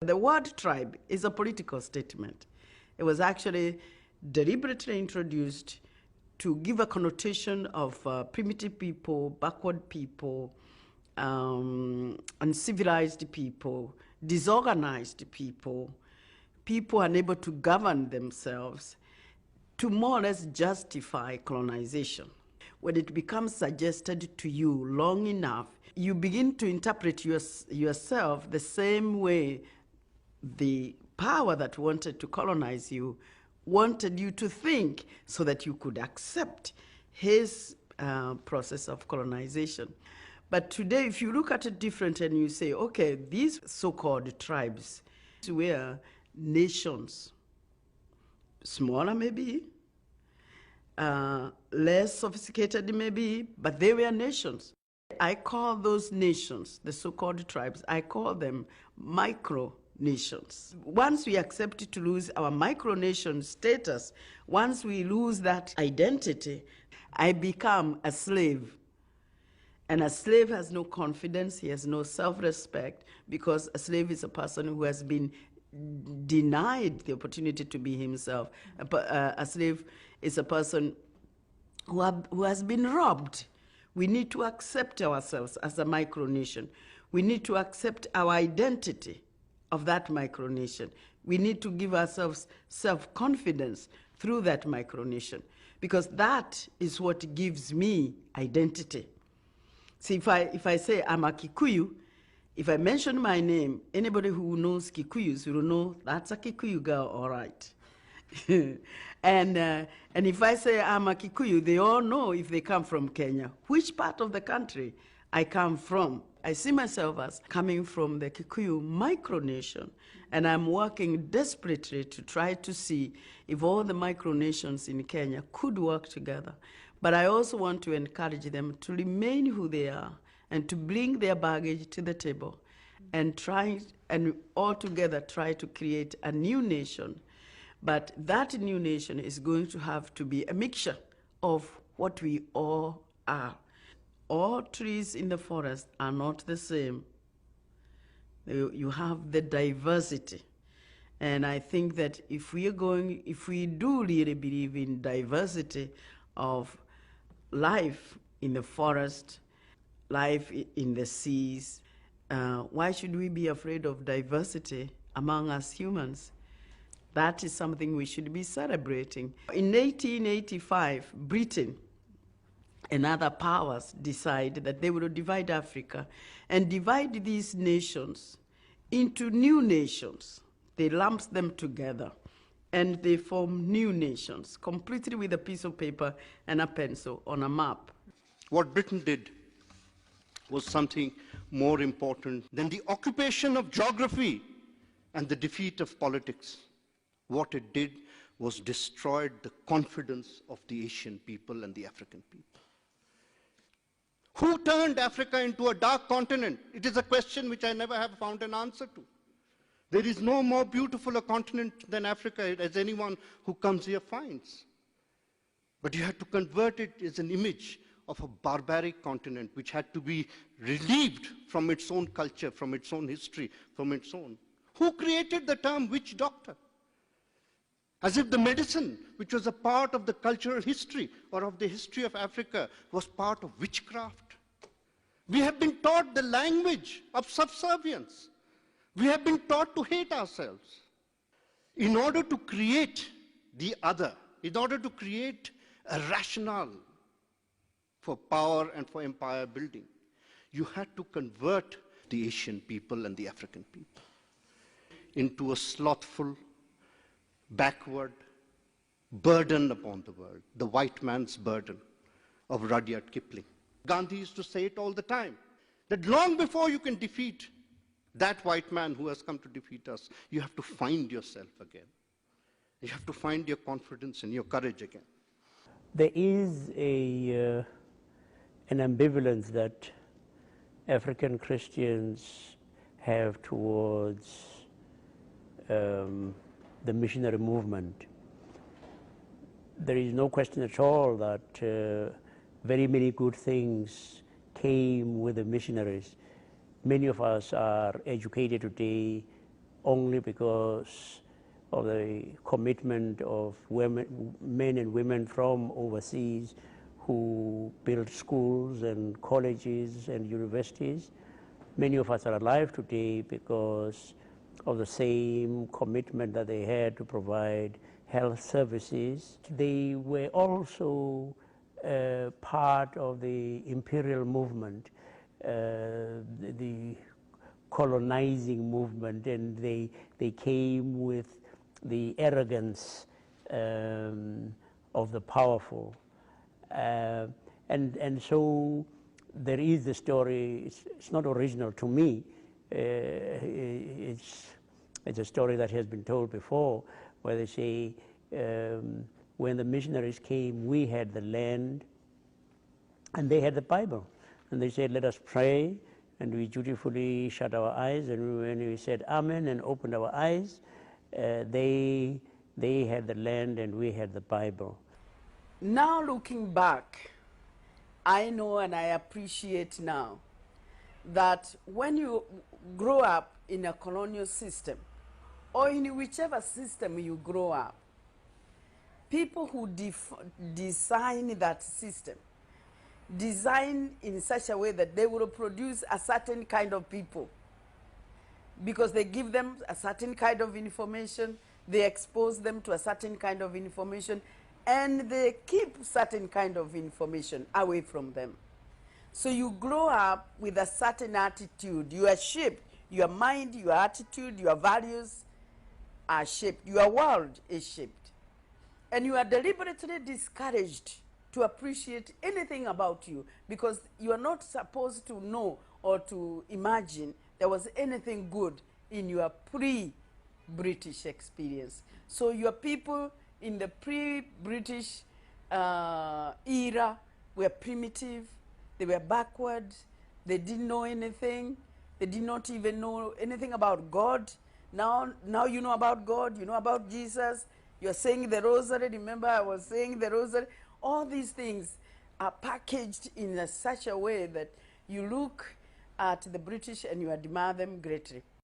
The word tribe is a political statement. It was actually deliberately introduced to give a connotation of primitive people, backward people, uncivilized people, disorganized people, people unable to govern themselves, to more or less justify colonization. When it becomes suggested to you long enough, you begin to interpret yourself the same way the power that wanted to colonize you wanted you to think, so that you could accept his process of colonization. But today, if you look at it different and you say, okay, these so-called tribes were nations, smaller maybe, less sophisticated maybe, but they were nations. I call those nations, the so-called tribes, I call them micro-nations. Once we accept to lose our micronation status, once we lose that identity, I become a slave. And a slave has no confidence, he has no self-respect, because a slave is a person who has been denied the opportunity to be himself. A slave is a person who has been robbed. We need to accept ourselves as a micronation. We need to accept our identity of that micronation. We need to give ourselves self-confidence through that micronation, because that is what gives me identity. See, if I say I'm a Kikuyu, if I mention my name, anybody who knows Kikuyus will know that's a Kikuyu girl, all right. And if I say I'm a Kikuyu, they all know if they come from Kenya, which part of the country I come from. I see myself as coming from the Kikuyu micronation, and I'm working desperately to try to see if all the micronations in Kenya could work together. But I also want to encourage them to remain who they are and to bring their baggage to the table and all together try to create a new nation. But that new nation is going to have to be a mixture of what we all are. All trees in the forest are not the same. You have the diversity. And I think that if we do really believe in diversity of life in the forest, life in the seas, why should we be afraid of diversity among us humans? That is something we should be celebrating. In 1885, Britain and other powers decided that they would divide Africa and divide these nations into new nations. They lumped them together and they formed new nations, completely with a piece of paper and a pencil on a map. What Britain did was something more important than the occupation of geography and the defeat of politics. What it did was destroyed the confidence of the Asian people and the African people. Who turned Africa into a dark continent? It is a question which I never have found an answer to. There is no more beautiful a continent than Africa, as anyone who comes here finds. But you had to convert it as an image of a barbaric continent which had to be relieved from its own culture, from its own history, from its own. Who created the term witch doctor? As if the medicine, which was a part of the cultural history or of the history of Africa, was part of witchcraft. We have been taught the language of subservience. We have been taught to hate ourselves. In order to create the other, in order to create a rationale for power and for empire building, you had to convert the Asian people and the African people into a slothful, backward burden upon the world, the white man's burden of Rudyard Kipling. Gandhi used to say it all the time, that long before you can defeat that white man who has come to defeat us, you have to find yourself again. You have to find your confidence and your courage again. There is an ambivalence that African Christians have towards the missionary movement. There is no question at all that very many good things came with the missionaries. Many of us are educated today only because of the commitment of women, men and women from overseas who built schools and colleges and universities. Many of us are alive today because of the same commitment that they had to provide health services. They were also part of the imperial movement, the colonizing movement, and they came with the arrogance of the powerful. And so there is the story. It's not original to me. It's a story that has been told before, where they say, when the missionaries came, we had the land and they had the Bible. And they said, let us pray. And we dutifully shut our eyes. And when we said amen and opened our eyes, they had the land and we had the Bible. Now looking back, I know and I appreciate now that when you grow up in a colonial system, or in whichever system you grow up, people who design that system design in such a way that they will produce a certain kind of people, because they give them a certain kind of information, they expose them to a certain kind of information, and they keep certain kind of information away from them. So you grow up with a certain attitude. You are shaped. Your mind, your attitude, your values are shaped. Your world is shaped. And you are deliberately discouraged to appreciate anything about you, because you are not supposed to know or to imagine there was anything good in your pre-British experience. So your people in the pre-British era were primitive, they were backward, they didn't know anything, they did not even know anything about God. Now you know about God, you know about Jesus, you're saying the rosary. Remember, I was saying the rosary. All these things are packaged in such a way that you look at the British and you admire them greatly.